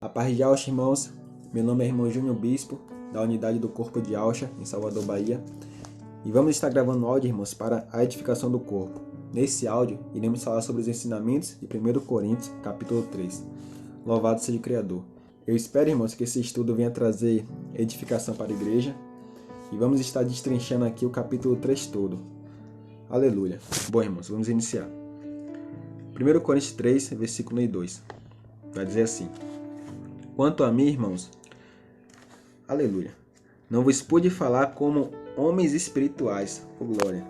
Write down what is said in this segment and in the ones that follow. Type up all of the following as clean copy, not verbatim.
A paz de Auxa, irmãos. Meu nome é irmão Júnior Bispo, da unidade do Corpo de Auxa, em Salvador, Bahia. E vamos estar gravando áudio, irmãos, para a edificação do corpo. Nesse áudio, iremos falar sobre os ensinamentos de 1 Coríntios, capítulo 3. Louvado seja o Criador. Eu espero, irmãos, que esse estudo venha trazer edificação para a igreja. E vamos estar destrinchando aqui o capítulo 3 todo. Aleluia. Bom, irmãos, vamos iniciar. 1 Coríntios 3, versículo 1 e 2. Vai dizer assim: Quanto a mim, irmãos, aleluia, não vos pude falar como homens espirituais, por glória,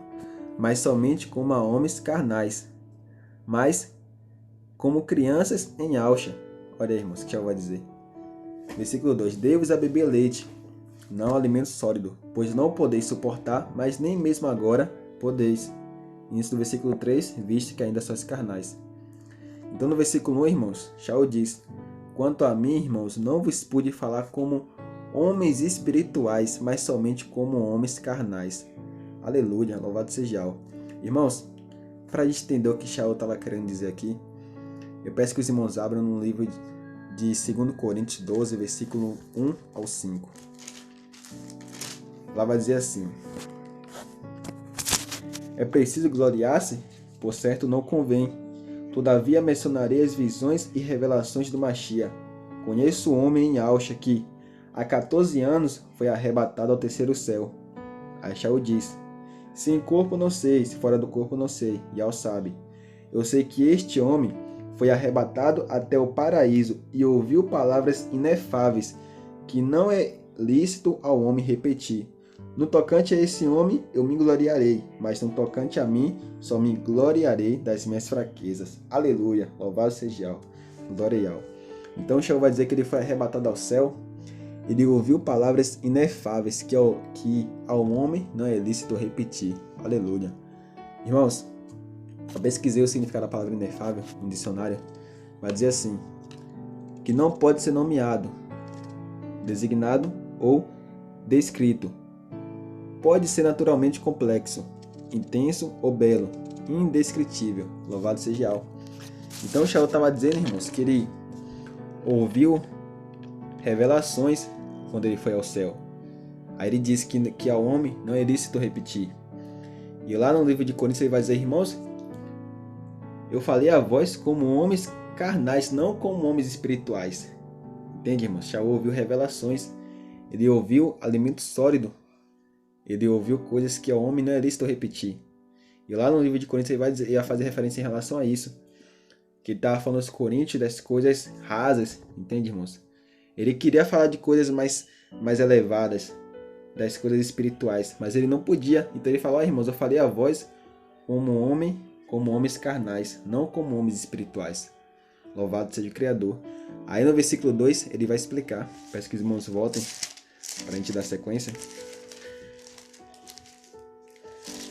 mas somente como a homens carnais, mas como crianças em Auxa. Olha aí, irmãos, que já vai dizer. Versículo 2: Dei-vos a beber leite, não alimento sólido, pois não podeis suportar, mas nem mesmo agora podeis. Início do versículo 3, visto que ainda sois carnais. Então no versículo 1, irmãos, Shaul diz: Quanto a mim, irmãos, não vos pude falar como homens espirituais, mas somente como homens carnais. Aleluia, louvado seja o Irmãos, para a gente entender o que Shaul estava querendo dizer aqui, eu peço que os irmãos abram no livro de 2 Coríntios 12, versículo 1 ao 5. Lá vai dizer assim: É preciso gloriar-se? Por certo não convém. Todavia mencionarei as visões e revelações do Machia. Conheço um homem em Auxa que, há 14 anos, foi arrebatado ao terceiro céu. Aí Shaul diz: Se em corpo não sei, se fora do corpo não sei, e Al sabe. Eu sei que este homem foi arrebatado até o paraíso e ouviu palavras inefáveis, que não é lícito ao homem repetir. No tocante a esse homem, eu me gloriarei, mas no tocante a mim, só me gloriarei das minhas fraquezas. Aleluia, louvado seja o glória ao. Então Shaul vai dizer que ele foi arrebatado ao céu, ele ouviu palavras inefáveis, que ao homem não é lícito repetir. Aleluia. Irmãos, eu pesquisei o significado da palavra inefável no dicionário, vai dizer assim: que não pode ser nomeado, designado ou descrito. Pode ser naturalmente complexo, intenso ou belo, indescritível. Louvado seja o. Então o Shaul estava dizendo, irmãos, que ele ouviu revelações quando ele foi ao céu. Aí ele diz que ao homem não é lícito repetir. E lá no livro de Coríntios ele vai dizer: Irmãos, eu falei a vós como homens carnais, não como homens espirituais. Entende, irmãos? Shaul ouviu revelações, ele ouviu alimento sólido, ele ouviu coisas que ao homem não é lícito repetir. E lá no livro de Coríntios ele vai fazer referência em relação a isso, que ele estava falando aos coríntios das coisas rasas, entende, irmãos? Ele queria falar de coisas mais elevadas, das coisas espirituais, mas ele não podia. Então ele falou: irmãos, eu falei a vós como homens carnais, não como homens espirituais. Louvado seja o Criador. Aí no versículo 2 ele vai explicar. Peço que os irmãos voltem para a gente dar sequência.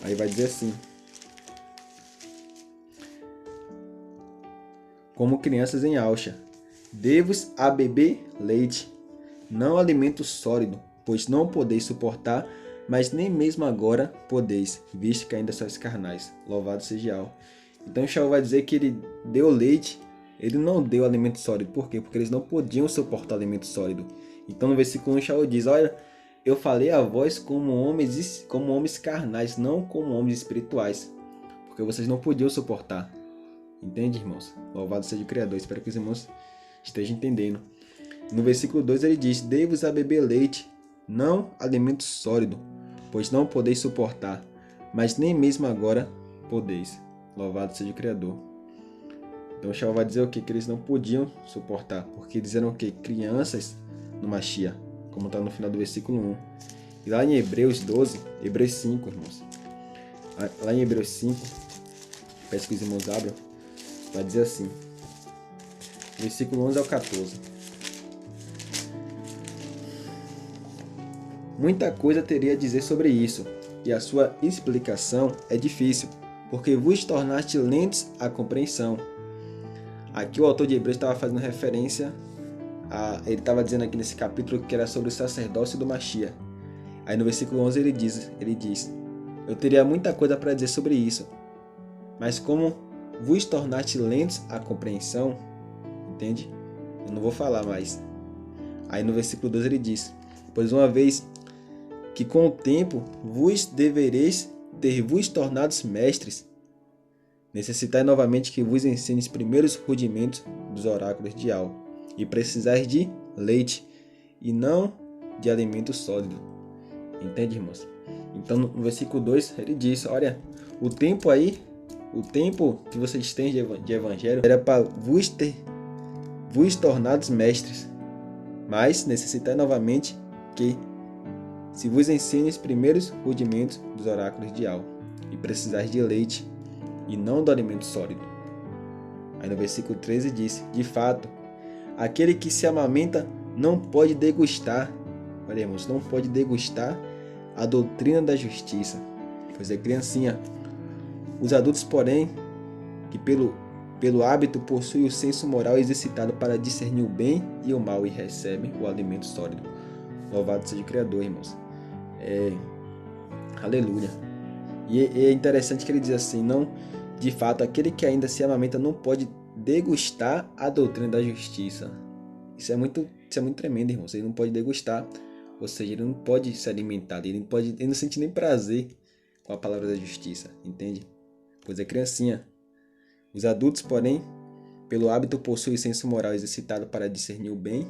Aí vai dizer assim: Como crianças em Auxa, dei-vos a beber leite, não alimento sólido, pois não podeis suportar, mas nem mesmo agora podeis, visto que ainda sois carnais. Louvado seja o. Então Shaul vai dizer que ele deu leite, ele não deu alimento sólido. Por quê? Porque eles não podiam suportar alimento sólido. Então no versículo 1 Shaul diz: Olha, eu falei a vós como homens carnais, não como homens espirituais, porque vocês não podiam suportar. Entende, irmãos? Louvado seja o Criador. Espero que os irmãos estejam entendendo. No versículo 2 ele diz: Dei-vos a beber leite, não alimento sólido, pois não podeis suportar, mas nem mesmo agora podeis. Louvado seja o Criador. Então o Shaul vai dizer o quê? Que eles não podiam suportar, porque eles eram o quê? Crianças no Machia, como está no final do versículo 1. E lá em Hebreus 12, Hebreus 5, irmãos. Lá em Hebreus 5, peço que os irmãos abram, vai dizer assim, versículo 11 ao 14. Muita coisa teria a dizer sobre isso, e a sua explicação é difícil, porque vos tornaste lentos à compreensão. Aqui o autor de Hebreus estava fazendo referência ele estava dizendo aqui nesse capítulo que era sobre o sacerdócio do Machia. Aí no versículo 11 ele diz: Eu teria muita coisa para dizer sobre isso, mas como vos tornaste lentos à compreensão, entende? Eu não vou falar mais. Aí no versículo 2 ele diz: pois uma vez que com o tempo vos devereis ter vos tornados mestres, necessitai novamente que vos ensine os primeiros rudimentos dos oráculos de Al, e precisais de leite, e não de alimento sólido. Entende, irmãos? Então no versículo 2 ele diz: olha, o tempo que vocês têm de evangelho era para vos tornados mestres, mas necessitai novamente que se vos ensine os primeiros rudimentos dos oráculos de Al, e precisais de leite, e não do alimento sólido. Aí no versículo 13 diz: de fato, aquele que se amamenta não pode degustar, olha, irmãos, não pode degustar a doutrina da justiça, pois é criancinha. Os adultos, porém, que pelo hábito possuem o senso moral exercitado para discernir o bem e o mal, e recebem o alimento sólido. Louvado seja o Criador, irmãos. Aleluia. E é interessante que ele diz assim: não, de fato, aquele que ainda se amamenta não pode degustar a doutrina da justiça. Isso é muito tremendo, irmãos. Ele não pode degustar, ou seja, ele não pode se alimentar, ele não sente nem prazer com a palavra da justiça, entende? Pois é criancinha. Os adultos, porém, pelo hábito possuem o senso moral exercitado para discernir o bem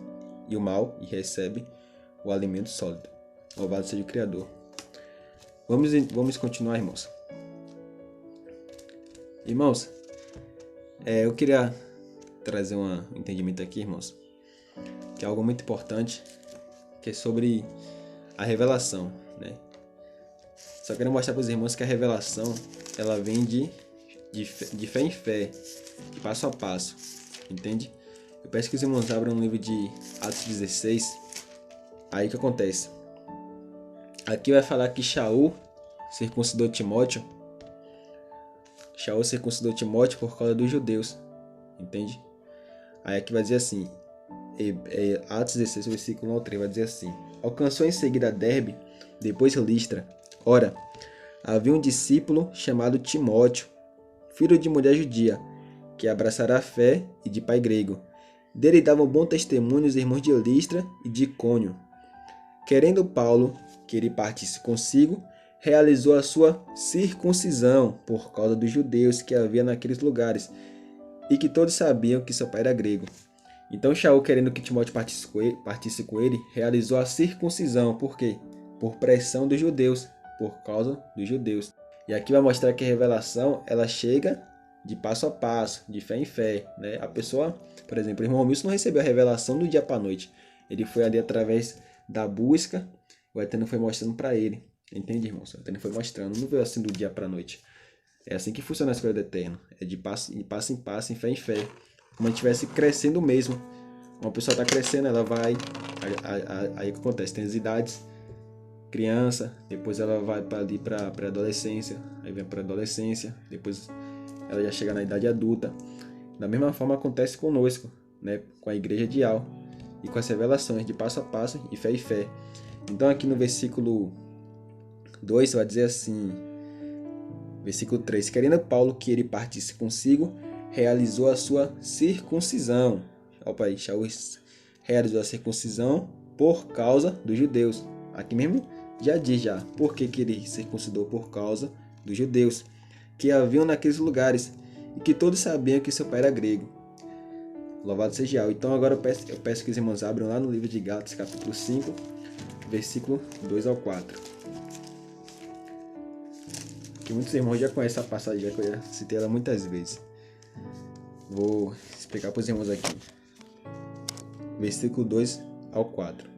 e o mal, e recebem o alimento sólido. Louvado seja o Criador. Vamos continuar, irmãos. Irmãos, eu queria trazer um entendimento aqui, irmãos, que é algo muito importante, que é sobre a revelação, né? Só quero mostrar para os irmãos que a revelação, ela vem de fé em fé, de passo a passo, entende? Eu peço que os irmãos abram no livro de Atos 16. Aí o que acontece? Aqui vai falar que Shaul circuncidou Timóteo. Shaul circuncidou Timóteo por causa dos judeus, entende? Aí aqui vai dizer assim, Atos 16, versículo 1 ao 3, vai dizer assim: alcançou em seguida Derbe, depois Listra. Ora, havia um discípulo chamado Timóteo, filho de mulher judia, que abraçara a fé e de pai grego. Dele davam bom testemunho os irmãos de Listra e de Icônio. Querendo Paulo que ele partisse consigo, realizou a sua circuncisão por causa dos judeus que havia naqueles lugares, e que todos sabiam que seu pai era grego. Então Shaul, querendo que Timóteo partisse com ele, realizou a circuncisão. Por quê? Por pressão dos judeus, por causa dos judeus. E aqui vai mostrar que a revelação, ela chega de passo a passo, de fé em fé, né? A pessoa, por exemplo, o irmão Milson não recebeu a revelação do dia para a noite. Ele foi ali através da busca, o Eterno foi mostrando para ele. Entende, irmãos? O Eterno foi mostrando, não veio assim do dia para a noite. É assim que funciona a escolha do Eterno. É de passo em passo, em fé. Como a gente estivesse crescendo mesmo. Uma pessoa está crescendo, ela vai... Aí o que acontece? Tem as idades. Criança, depois ela vai para ali para adolescência. Aí vem para adolescência, depois ela já chega na idade adulta. Da mesma forma acontece conosco, né? Com a igreja de Al. E com as revelações de passo a passo, e fé em fé. Então aqui no versículo 2 vai dizer assim, versículo 3: querendo Paulo que ele partisse consigo, realizou a sua circuncisão. Opa aí, Shaul realizou a circuncisão por causa dos judeus. Aqui mesmo já diz já, por que ele circuncidou? Por causa dos judeus que haviam naqueles lugares, e que todos sabiam que seu pai era grego. Louvado seja Al. Então agora eu peço que os irmãos abram lá no livro de Gálatas, capítulo 5, versículo 2 ao 4. Que muitos irmãos já conhecem a passagem, já que eu já citei ela muitas vezes. Vou explicar para os irmãos aqui. Versículo 2 ao 4.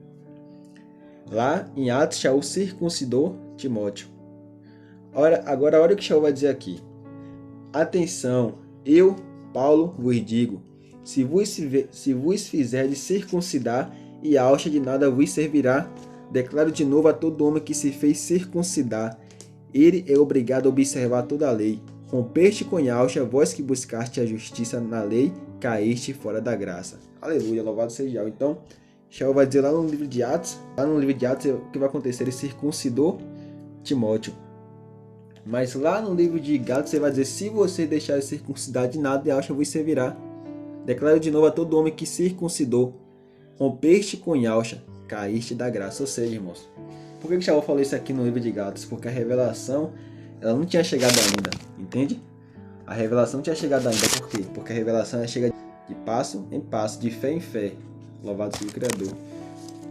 Lá em Atos, Shaul circuncidou Timóteo. Agora olha o que Shaul vai dizer aqui. Atenção, eu, Paulo, vos digo, se vos fizerdes circuncidar, e a alça de nada vos servirá. Declaro de novo a todo homem que se fez circuncidar, ele é obrigado a observar toda a lei. Rompeste com a alça, vós que buscaste a justiça na lei, caíste fora da graça. Aleluia, louvado seja Al. Então, Shaul vai dizer lá no livro de Atos, o que vai acontecer? Ele circuncidou Timóteo. Mas lá no livro de Gálatas, você vai dizer, se você deixar de circuncidar de nada, a alça vos servirá. Declaro de novo a todo homem que circuncidou, rompeste com Yahshua, caíste da graça. Ou seja, irmãos, por que Shaul falou isso aqui no livro de Gálatas? Porque a revelação, ela não tinha chegado ainda, entende? A revelação não tinha chegado ainda, por quê? Porque a revelação ela chega de passo em passo, de fé em fé. Louvado seja o Criador.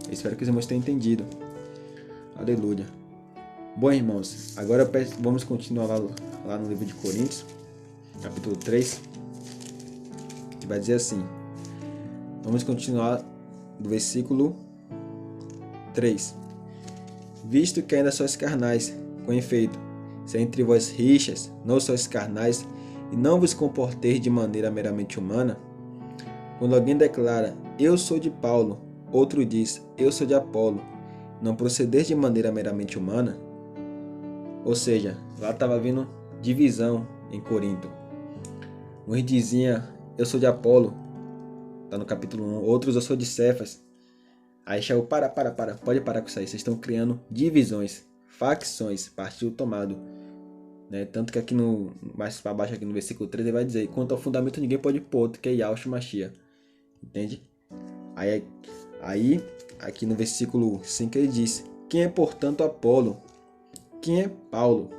Eu espero que os irmãos tenham entendido. Aleluia. Bom, irmãos, agora vamos continuar lá no livro de Coríntios, capítulo 3, que vai dizer assim. Vamos continuar do versículo 3. Visto que ainda sois carnais, com efeito, se entre vós rixas, não sois carnais, e não vos comporteis de maneira meramente humana, quando alguém declara, eu sou de Paulo, outro diz, eu sou de Apolo, não procederes de maneira meramente humana? Ou seja, lá estava havendo divisão em Corinto. Uns diziam, eu sou de Apolo, está no capítulo 1, outros eu sou de Cefas. Aí Shaul, pode parar com isso aí, vocês estão criando divisões, facções, partido tomado. Né? Tanto que aqui mais para baixo aqui no versículo 3 ele vai dizer, quanto ao fundamento ninguém pode pôr outro, que é Yahshua Mashiach. Entende? Aí aqui no versículo 5 ele diz, quem é portanto Apolo? Quem é Paulo?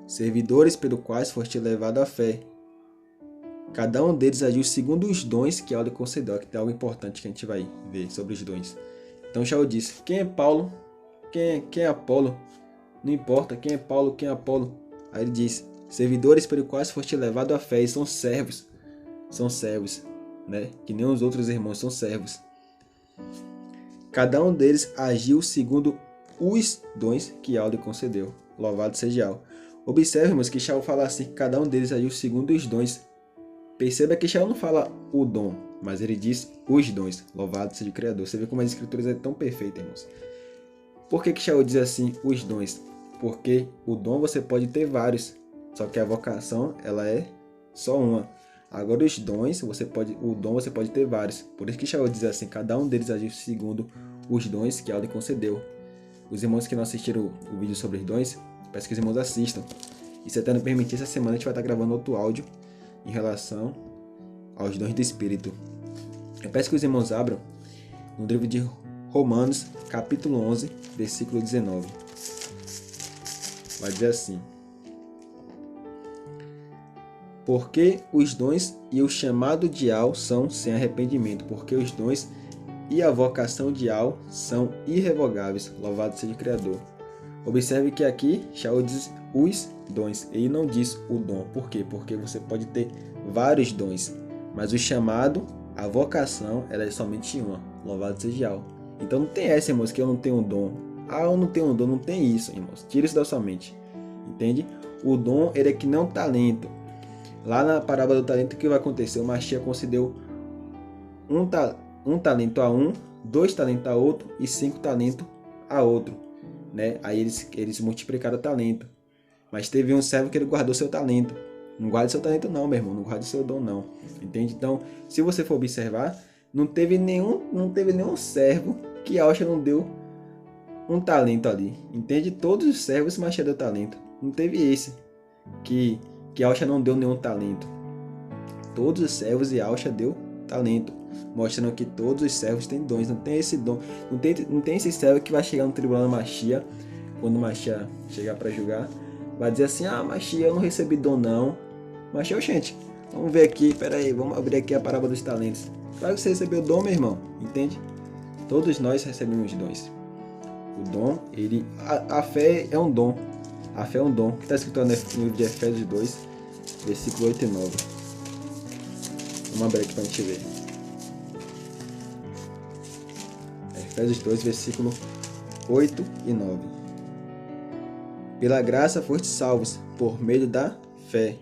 Servidores pelo quais foste levado à fé. Cada um deles agiu segundo os dons que lhe concedeu. Aqui tem algo importante que a gente vai ver sobre os dons. Então Shaul disse, quem é Paulo? Quem é Apolo? Não importa quem é Paulo, quem é Apolo. Aí ele diz, servidores pelo quais foste levado à fé. E são servos. São servos. Né? Que nem os outros irmãos são servos. Cada um deles agiu segundo os dons que lhe concedeu. Louvado seja Yahweh. Observemos que Shaul fala assim, que cada um deles agiu segundo os dons. Perceba que Shaul não fala o dom, mas ele diz os dons. Louvado seja o Criador. Você vê como as escrituras é tão perfeitas, irmãos. Por que Shaul diz assim, os dons? Porque o dom você pode ter vários, só que a vocação ela é só uma. Agora os dons, o dom você pode ter vários. Por isso que Shaul diz assim, cada um deles agiu segundo os dons que lhe concedeu. Os irmãos que não assistiram o vídeo sobre os dons, peço que os irmãos assistam. E se até não permitir, essa semana a gente vai estar gravando outro áudio em relação aos dons do Espírito. Eu peço que os irmãos abram no livro de Romanos, capítulo 11, versículo 19. Vai dizer assim. Porque os dons e o chamado de Al são sem arrependimento, porque os dons e a vocação de Al são irrevogáveis. Louvado seja o Criador. Observe que aqui Shaul diz os dons, ele não diz o dom. Por quê? Porque você pode ter vários dons, mas o chamado, a vocação, ela é somente uma. Louvado seja Yahweh. Então não tem essa, irmãos, que eu não tenho um dom. Ah, eu não tenho um dom, não tem isso, irmãos. Tira isso da sua mente. Entende? O dom, ele é que nem um talento. Lá na parábola do talento, o que vai acontecer? O Mashiach concedeu um talento a um, 2 talentos a outro e 5 talentos a outro. Né? Aí eles multiplicaram o talento. Mas teve um servo que ele guardou seu talento. Não guarde seu talento não, meu irmão. Não guarde seu dom não. Entende? Então, se você for observar, não teve nenhum servo que Yahshua não deu um talento ali. Entende? Todos os servos Mashiach deu talento. Não teve esse que Yahshua não deu nenhum talento. Todos os servos e Yahshua deu talento. Mostrando que todos os servos têm dons. Não tem esse dom. Não tem esse servo que vai chegar no tribunal do Mashiach. Quando o Mashiach chegar para julgar, vai dizer assim, Mashiach, eu não recebi dom não. Mashiach, gente, vamos ver aqui, peraí, vamos abrir aqui a parábola dos talentos. Claro que você recebeu dom, meu irmão, entende? Todos nós recebemos dons. O dom, a fé é um dom. A fé é um dom, que está escrito no livro de Efésios 2, versículo 8 e 9. Vamos abrir aqui para a gente ver. Efésios 2, versículo 8 e 9. Pela graça foste salvos, por meio da fé.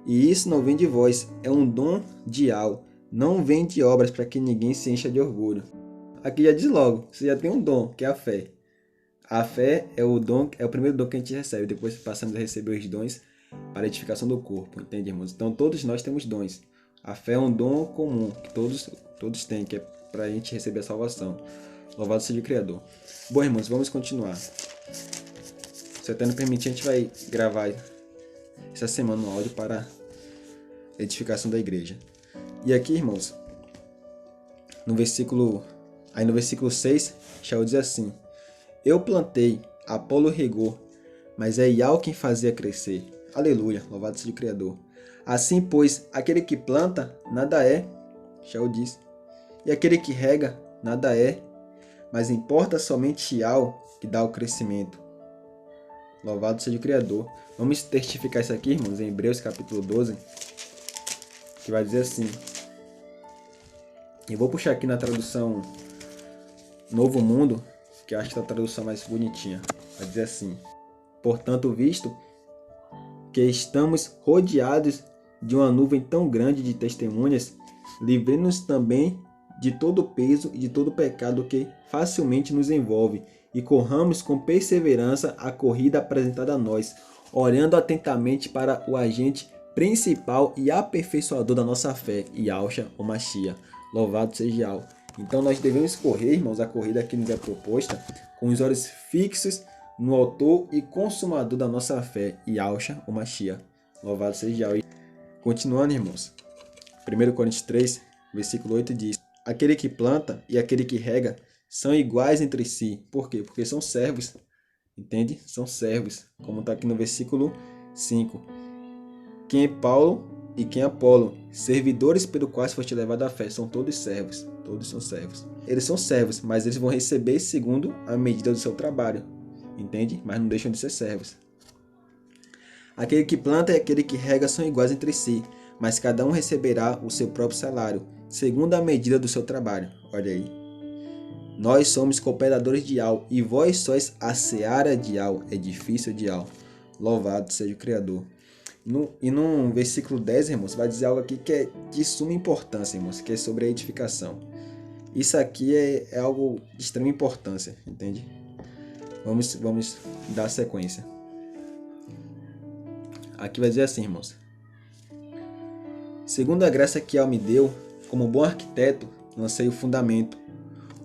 E isso não vem de vós, é um dom de Al, não vem de obras para que ninguém se encha de orgulho. Aqui já diz logo, você já tem um dom, que é a fé. A fé é o primeiro dom que a gente recebe, depois passamos a receber os dons para a edificação do corpo, entende, irmãos? Então todos nós temos dons. A fé é um dom comum, que todos têm, que é para a gente receber a salvação. Louvado seja o Criador. Bom, irmãos, vamos continuar. Se até não permitir, a gente vai gravar essa semana um áudio para a edificação da igreja. E aqui, irmãos, no versículo 6, Shaul diz assim: eu plantei, Apolo regou, mas é Yahweh quem fazia crescer. Aleluia, louvado seja o Criador. Assim, pois, aquele que planta, nada é, Shaul diz, e aquele que rega, nada é, mas importa somente Yahweh que dá o crescimento. Louvado seja o Criador. Vamos testificar isso aqui, irmãos, em Hebreus capítulo 12, que vai dizer assim. Eu vou puxar aqui na tradução Novo Mundo, que eu acho que é a tradução mais bonitinha. Vai dizer assim: portanto, visto que estamos rodeados de uma nuvem tão grande de testemunhas, livremos-nos também de todo o peso e de todo o pecado que facilmente nos envolve, e corramos com perseverança a corrida apresentada a nós, olhando atentamente para o agente principal e aperfeiçoador da nossa fé, Yahushua ou Mashiach. Louvado seja Yahweh. Então nós devemos correr, irmãos, a corrida que nos é proposta, com os olhos fixos no autor e consumador da nossa fé, Yahushua ou Mashiach. Louvado seja Yahweh. Continuando, irmãos. 1 Coríntios 3, versículo 8 diz: aquele que planta e aquele que rega são iguais entre si. Por quê? Porque são servos. Entende? São servos. Como está aqui no versículo 5. Quem é Paulo e quem é Apolo? Servidores pelo quais foste levado à fé. São todos servos. Todos são servos. Eles são servos, mas eles vão receber segundo a medida do seu trabalho. Entende? Mas não deixam de ser servos. Aquele que planta e aquele que rega são iguais entre si, mas cada um receberá o seu próprio salário, segundo a medida do seu trabalho. Olha aí. Nós somos cooperadores de Yahweh, e vós sois a seara de Yahweh, edifício de Yahweh. Louvado seja o Criador. E no versículo 10, irmãos, vai dizer algo aqui que é de suma importância, irmãos, que é sobre a edificação. Isso aqui é algo de extrema importância, entende? Vamos dar sequência. Aqui vai dizer assim, irmãos: segundo a graça que Yahweh me deu, como bom arquiteto, lancei o fundamento.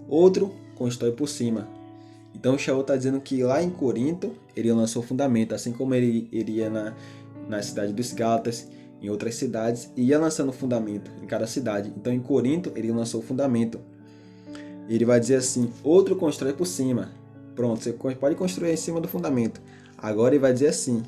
Outro constrói por cima. Então o Shaul está dizendo que lá em Corinto ele lançou o fundamento, assim como ele iria na cidade dos Gálatas, em outras cidades, e ia lançando o fundamento em cada cidade. Então em Corinto ele lançou o fundamento. Ele vai dizer assim: outro constrói por cima. Pronto, você pode construir em cima do fundamento. Agora ele vai dizer assim: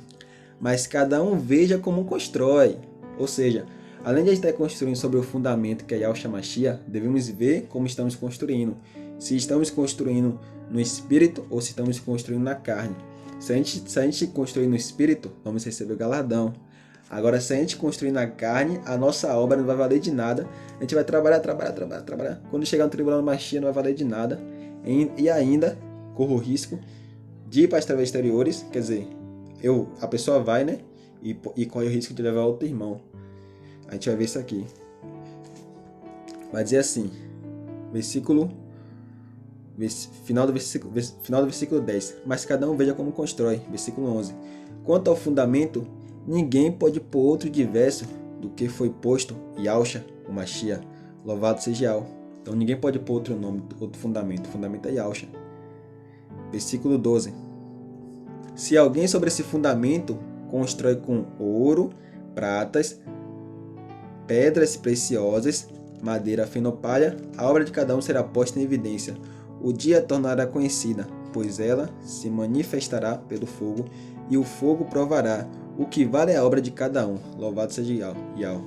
mas cada um veja como constrói. Ou seja, além de a gente estar construindo sobre o fundamento que é Yahushua Mashiach, devemos ver como estamos construindo. Se estamos construindo no espírito ou se estamos construindo na carne. Se a gente construir no espírito, vamos receber o galardão. Agora, se a gente construir na carne, a nossa obra não vai valer de nada. A gente vai trabalhar. Quando chegar no tribunal do Mashiach, não vai valer de nada. E ainda corro o risco de ir para as trevas exteriores, quer dizer, a pessoa vai, né? E corre o risco de levar outro irmão. A gente vai ver isso aqui. Vai dizer assim, final do versículo 10. Mas cada um veja como constrói. Versículo 11. Quanto ao fundamento, ninguém pode pôr outro diverso do que foi posto Yahushua, o Mashiach. Louvado seja Yahweh. Então ninguém pode pôr outro nome, outro fundamento. O fundamento é Yahushua. Versículo 12. Se alguém sobre esse fundamento constrói com ouro, pratas, pedras preciosas, madeira fenopalha, a obra de cada um será posta em evidência. O dia a tornará conhecida, pois ela se manifestará pelo fogo, e o fogo provará o que vale a obra de cada um. Louvado seja Yahweh.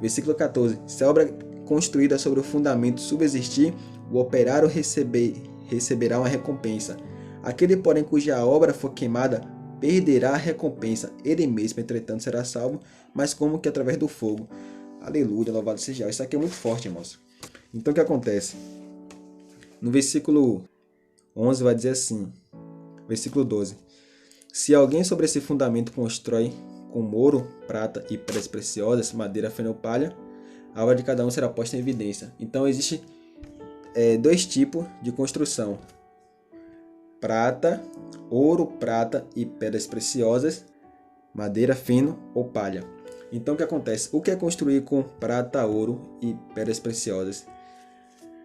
Versículo 14. Se a obra construída sobre o fundamento subsistir, o operário receberá uma recompensa. Aquele, porém, cuja obra for queimada, perderá a recompensa. Ele mesmo, entretanto, será salvo, mas como que através do fogo. Aleluia, louvado seja Yahweh. Isso aqui é muito forte, irmãos. Então, o que acontece? No versículo 11 vai dizer assim, versículo 12. Se alguém sobre esse fundamento constrói com ouro, prata e pedras preciosas, madeira fenopalha, a obra de cada um será posta em evidência. Então, existe dois tipos de construção. Ouro, prata e pedras preciosas, madeira, feno ou palha. Então o que acontece? O que é construir com prata, ouro e pedras preciosas?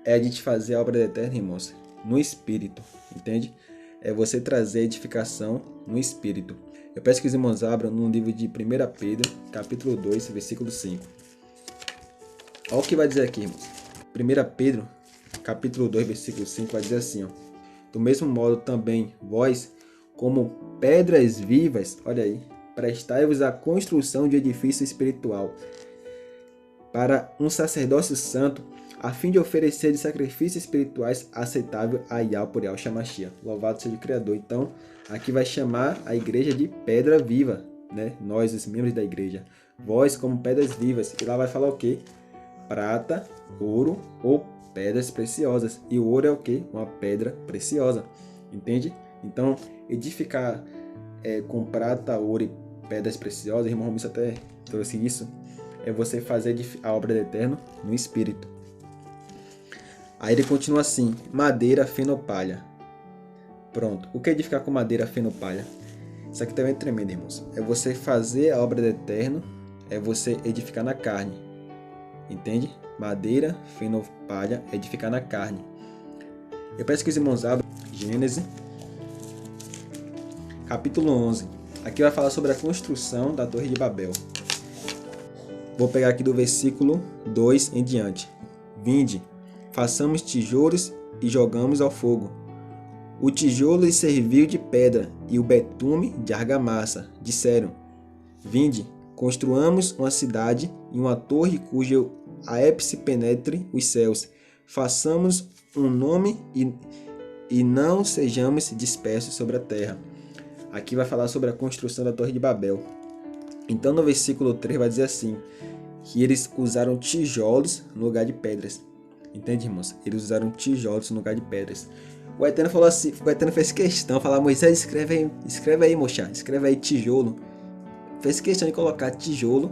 É a gente fazer a obra da eterna, irmãos, no espírito, entende? É você trazer edificação no espírito. Eu peço que os irmãos abram no livro de 1 Pedro, capítulo 2, versículo 5. Olha o que vai dizer aqui, irmãos. 1 Pedro, capítulo 2, versículo 5, vai dizer assim, ó. Do mesmo modo também vós, como pedras vivas, olha aí, prestai-vos à construção de edifício espiritual, para um sacerdócio santo, a fim de oferecer de sacrifícios espirituais aceitável a Yahweh por Yahshua Mashiach. Louvado seja o Criador. Então, aqui vai chamar a igreja de pedra viva, né? Nós, os membros da igreja. Vós como pedras vivas. E lá vai falar o quê? Prata, ouro ou pedras preciosas. E o ouro é o quê? Uma pedra preciosa. Entende? Então, edificar com prata, ouro e pedras preciosas, irmão Romero até trouxe isso, é você fazer a obra do Eterno no Espírito. Aí ele continua assim, madeira, feno, palha. Pronto. O que é edificar com madeira, feno, palha? Isso aqui também é tremendo, irmãos. É você fazer a obra do Eterno, é você edificar na carne. Entende? Madeira, feno, palha, edificar na carne. Eu peço que os irmãos abram Gênesis, capítulo 11. Aqui vai falar sobre a construção da Torre de Babel. Vou pegar aqui do versículo 2 em diante. Vinde, façamos tijolos e jogamos ao fogo. O tijolo lhe serviu de pedra e o betume de argamassa. Disseram, vinde, construamos uma cidade e uma torre cujo ápice penetre os céus. Façamos um nome e não sejamos dispersos sobre a terra. Aqui vai falar sobre a construção da Torre de Babel. Então no versículo 3 vai dizer assim, que eles usaram tijolos no lugar de pedras. Entende, irmãos? Eles usaram tijolos no lugar de pedras. O Eterno falou assim, o Eterno fez questão de falar, Moisés, escreve aí, mocha, escreve aí tijolo. Fez questão de colocar tijolo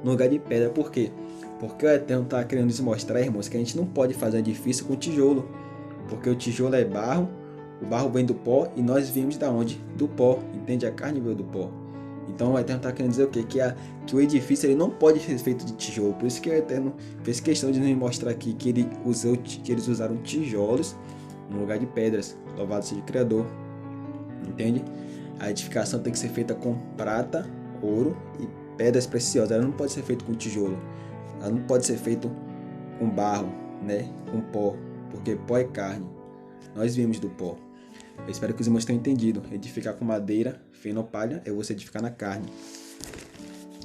no lugar de pedra. Por quê? Porque o Eterno está querendo nos mostrar, irmãos, que a gente não pode fazer um edifício com tijolo. Porque o tijolo é barro, o barro vem do pó e nós viemos da onde? Do pó. Entende? A carne veio do pó. Então o Eterno está querendo dizer o quê? Que o edifício ele não pode ser feito de tijolo. Por isso que o Eterno fez questão de nos mostrar aqui que eles usaram tijolos no lugar de pedras. Louvado seja o Criador. Entende? A edificação tem que ser feita com prata, ouro e pedras preciosas. Ela não pode ser feita com tijolo. Ela não pode ser feita com barro, né? Com pó. Porque pó é carne. Nós viemos do pó. Eu espero que os irmãos tenham entendido. Edificar com madeira, feno, palha, é você edificar na carne.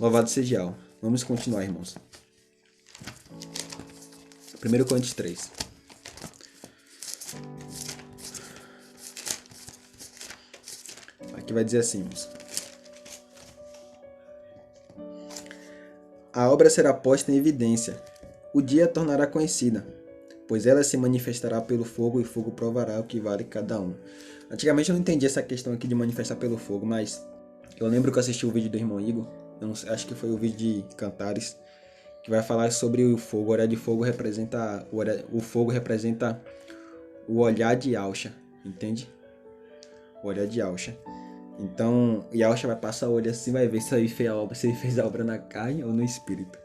Louvado seja Yahweh. Vamos continuar, irmãos. 1 Coríntios 3. Aqui vai dizer assim, irmãos. A obra será posta em evidência. O dia a tornará conhecida, pois ela se manifestará pelo fogo e o fogo provará o que vale cada um. Antigamente eu não entendi essa questão aqui de manifestar pelo fogo, mas eu lembro que eu assisti o vídeo do irmão Igor, eu não sei, acho que foi o vídeo de Cantares, que vai falar sobre o fogo. O olhar de fogo representa o fogo representa o olhar de Yahshua, entende? O olhar de Yahshua. Então, Yahshua vai passar o olho assim, vai ver se ele fez a obra na carne ou no espírito.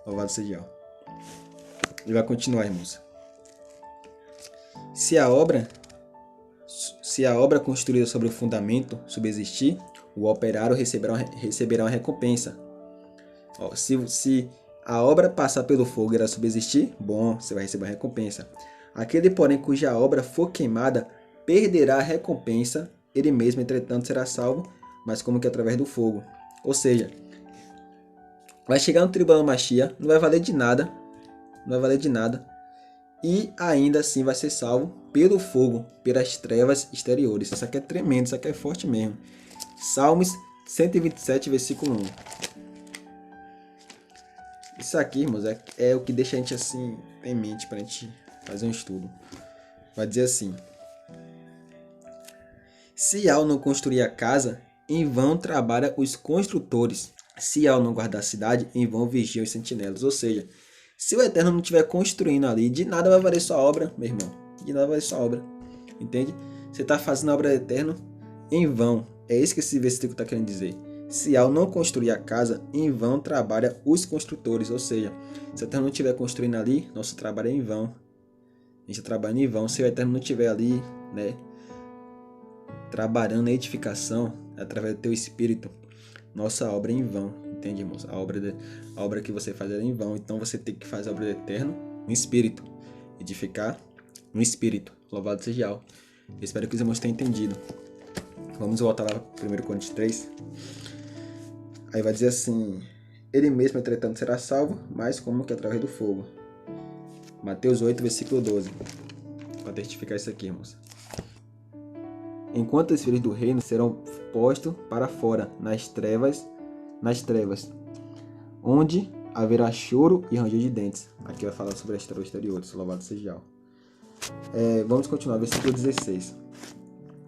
Louvado seja Yahweh. Ele vai continuar, irmãos. Se a obra construída sobre o fundamento subsistir, o operário receberá uma recompensa. Se a obra passar pelo fogo e ela subsistir, bom, você vai receber uma recompensa. Aquele, porém, cuja obra for queimada, perderá a recompensa, ele mesmo, entretanto, será salvo, mas como que através do fogo. Ou seja, vai chegar no tribunal Mashiach, não vai valer de nada, e ainda assim vai ser salvo pelo fogo, pelas trevas exteriores. Isso aqui é tremendo, isso aqui é forte mesmo. Salmos 127, versículo 1. Isso aqui, irmãos, é o que deixa a gente assim em mente para a gente fazer um estudo. Vai dizer assim: se ao não construir a casa, em vão trabalha os construtores. Se ao não guardar a cidade, em vão vigiam os sentinelas. Ou seja, se o Eterno não estiver construindo ali, de nada vai valer sua obra, meu irmão. De nada vai valer sua obra. Entende? Você está fazendo a obra do Eterno em vão. É isso que esse versículo está querendo dizer. Se ao não construir a casa, em vão trabalha os construtores. Ou seja, se o Eterno não estiver construindo ali, nosso trabalho é em vão. A gente está trabalhando em vão. Se o Eterno não estiver ali, né, trabalhando na edificação, através do teu espírito, nossa obra é em vão. Entende, irmãos? A obra que você faz é em vão. Então você tem que fazer a obra do Eterno no Espírito. Edificar no Espírito. Louvado seja Yahweh. Espero que os irmãos tenham entendido. Vamos voltar lá para 1 Coríntios 3. Aí vai dizer assim: ele mesmo, entretanto, será salvo, mas como que através do fogo. Mateus 8, versículo 12. Para testificar isso aqui, irmãos. Enquanto os filhos do reino serão postos para fora, nas trevas, onde haverá choro e ranger de dentes. Aqui vai falar sobre as trevas exteriores. Louvado seja Yahweh. Vamos continuar, versículo 16.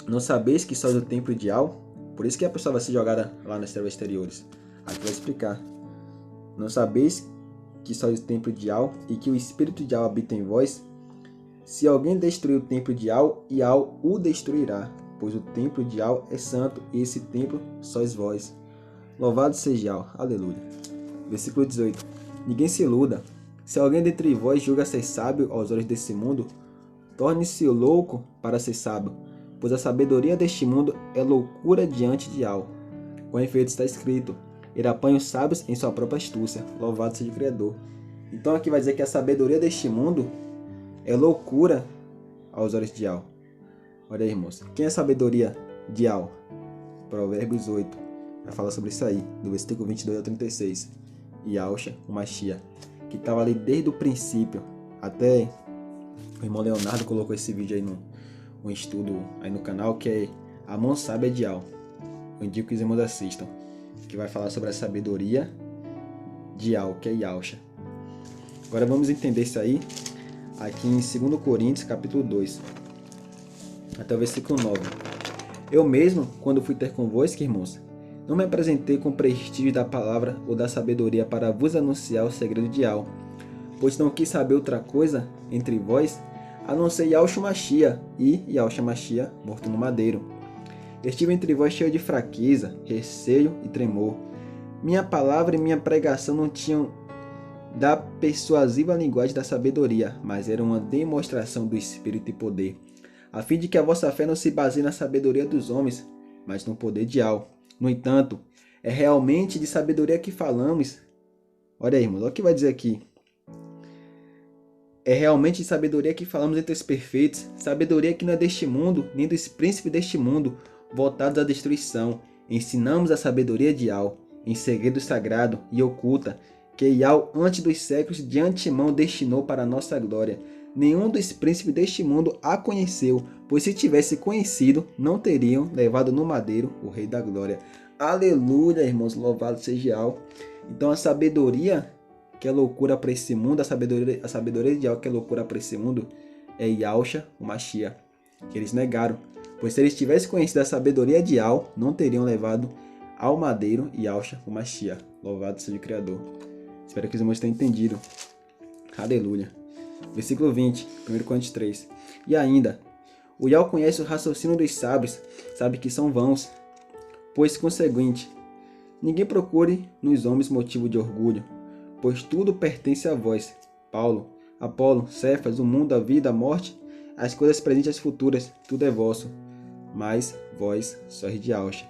Não sabeis que sois o templo de Yahweh? Por isso que a pessoa vai ser jogada lá nas trevas exteriores. Aqui vai explicar. Não sabeis que sois o templo de Yahweh e que o Espírito de Yahweh habita em vós? Se alguém destruir o templo de Yahweh, Yahweh o destruirá, pois o templo de Yahweh é santo e esse templo sois vós. Louvado seja Yahweh. Aleluia. Versículo 18. Ninguém se iluda. Se alguém dentre vós julga ser sábio aos olhos desse mundo, torne-se louco para ser sábio, pois a sabedoria deste mundo é loucura diante de Yahweh. Com efeito está escrito: ele apanha os sábios em sua própria astúcia. Louvado seja o Criador. Então aqui vai dizer que a sabedoria deste mundo é loucura aos olhos de Yahweh. Olha aí, irmãos. Quem é a sabedoria de Yahweh? Provérbios 8. Vai falar sobre isso aí, do versículo 22 ao 36. Yahushua, o Mashiach, que estava ali desde o princípio. Até o irmão Leonardo colocou esse vídeo aí no estudo aí no canal, que é a mão sábia de Yahweh. Eu indico que os irmãos assistam, que vai falar sobre a sabedoria de Yahweh, que é Yahushua. Agora vamos entender isso aí aqui em 2 Coríntios, capítulo 2, até o versículo 9. Eu mesmo, quando fui ter convosco, irmãos, não me apresentei com prestígio da palavra ou da sabedoria para vos anunciar o segredo de Yahweh, pois não quis saber outra coisa entre vós, a não ser Yahushua Mashiach e Yahushua Mashiach morto no madeiro. Estive entre vós cheio de fraqueza, receio e tremor. Minha palavra e minha pregação não tinham da persuasiva linguagem da sabedoria, mas era uma demonstração do Espírito e poder, a fim de que a vossa fé não se baseie na sabedoria dos homens, mas no poder de Yahweh. No entanto, é realmente de sabedoria que falamos. Olha aí, irmãos, olha o que vai dizer aqui. É realmente de sabedoria que falamos entre os perfeitos, sabedoria que não é deste mundo, nem dos príncipes deste mundo, voltados à destruição. Ensinamos a sabedoria de Yahweh, em segredo sagrado e oculta, que Yahweh antes dos séculos de antemão destinou para a nossa glória. Nenhum dos príncipes deste mundo a conheceu, pois se tivesse conhecido, não teriam levado no madeiro o Rei da Glória. Aleluia, irmãos, louvado seja Yahweh. Então a sabedoria que é loucura para esse mundo, a sabedoria de Yahweh que é loucura para esse mundo, é Yahushua, o Mashiach, que eles negaram. Pois se eles tivessem conhecido a sabedoria de Yahweh, não teriam levado ao madeiro Yahushua, o Mashiach. Louvado seja o Criador. Espero que os irmãos tenham entendido. Aleluia. Versículo 20, 1 Coríntios 3. E ainda, o Yahweh conhece o raciocínio dos sábios, sabe que são vãos. Pois, conseguinte, ninguém procure nos homens motivo de orgulho, pois tudo pertence a vós. Paulo, Apolo, Cefas, o mundo, a vida, a morte, as coisas presentes e as futuras, tudo é vosso. Mas vós sois de Yahushua,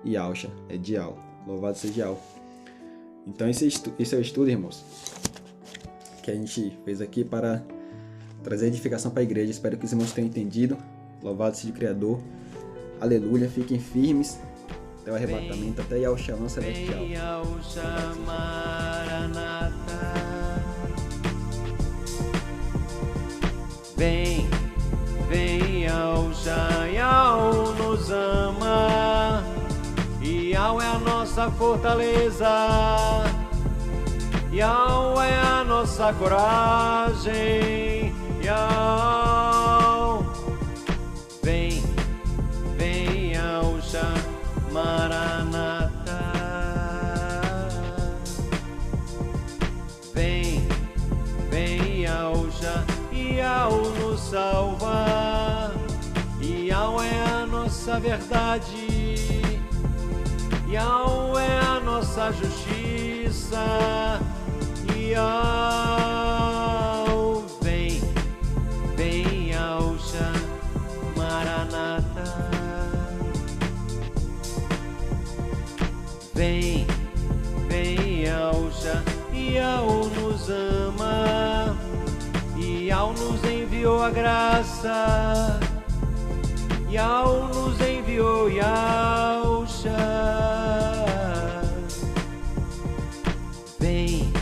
e Yahushua é de Yahweh. Louvado seja Yahweh. Então esse é o estudo, irmãos, que a gente fez aqui para trazer edificação para a igreja. Espero que os irmãos tenham entendido. Louvado seja o Criador. Aleluia. Fiquem firmes até o arrebatamento, até Yahushua celestial. Vem, vem, Yahushua nos ama, e Yahweh é a nossa fortaleza, Yahweh é a nossa coragem, Yahweh. Vem, vem, Yahushua, Maranata. Vem, vem, Yahushua, Yahweh nos salva, Yahweh é a nossa verdade, Yahweh é a nossa justiça, Yahweh. Vem, vem, Yahushua, Maranata. Vem, vem, sua graça, Yahweh nos enviou Yahusha. Vem,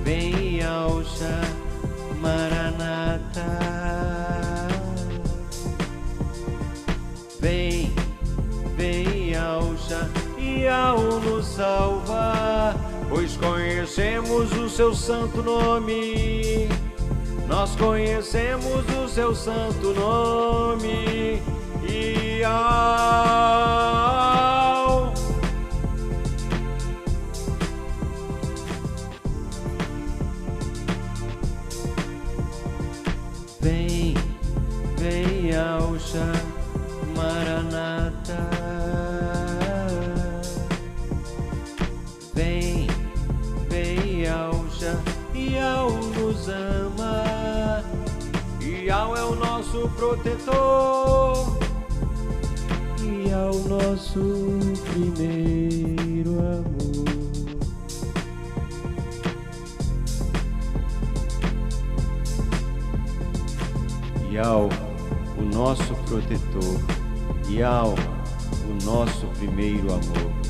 vem Yahusha, Maranata. Vem, vem Yahusha, Yahweh nos salva, pois conhecemos o seu santo nome. Nós conhecemos o seu santo nome. Yahweh. Vem, vem Yahusha, Maranata. Vem, vem Yahusha, Yahweh nos ama. Yahweh é o nosso protetor, Yahweh é o nosso primeiro amor. Yahweh, o nosso protetor, Yahweh, o nosso primeiro amor.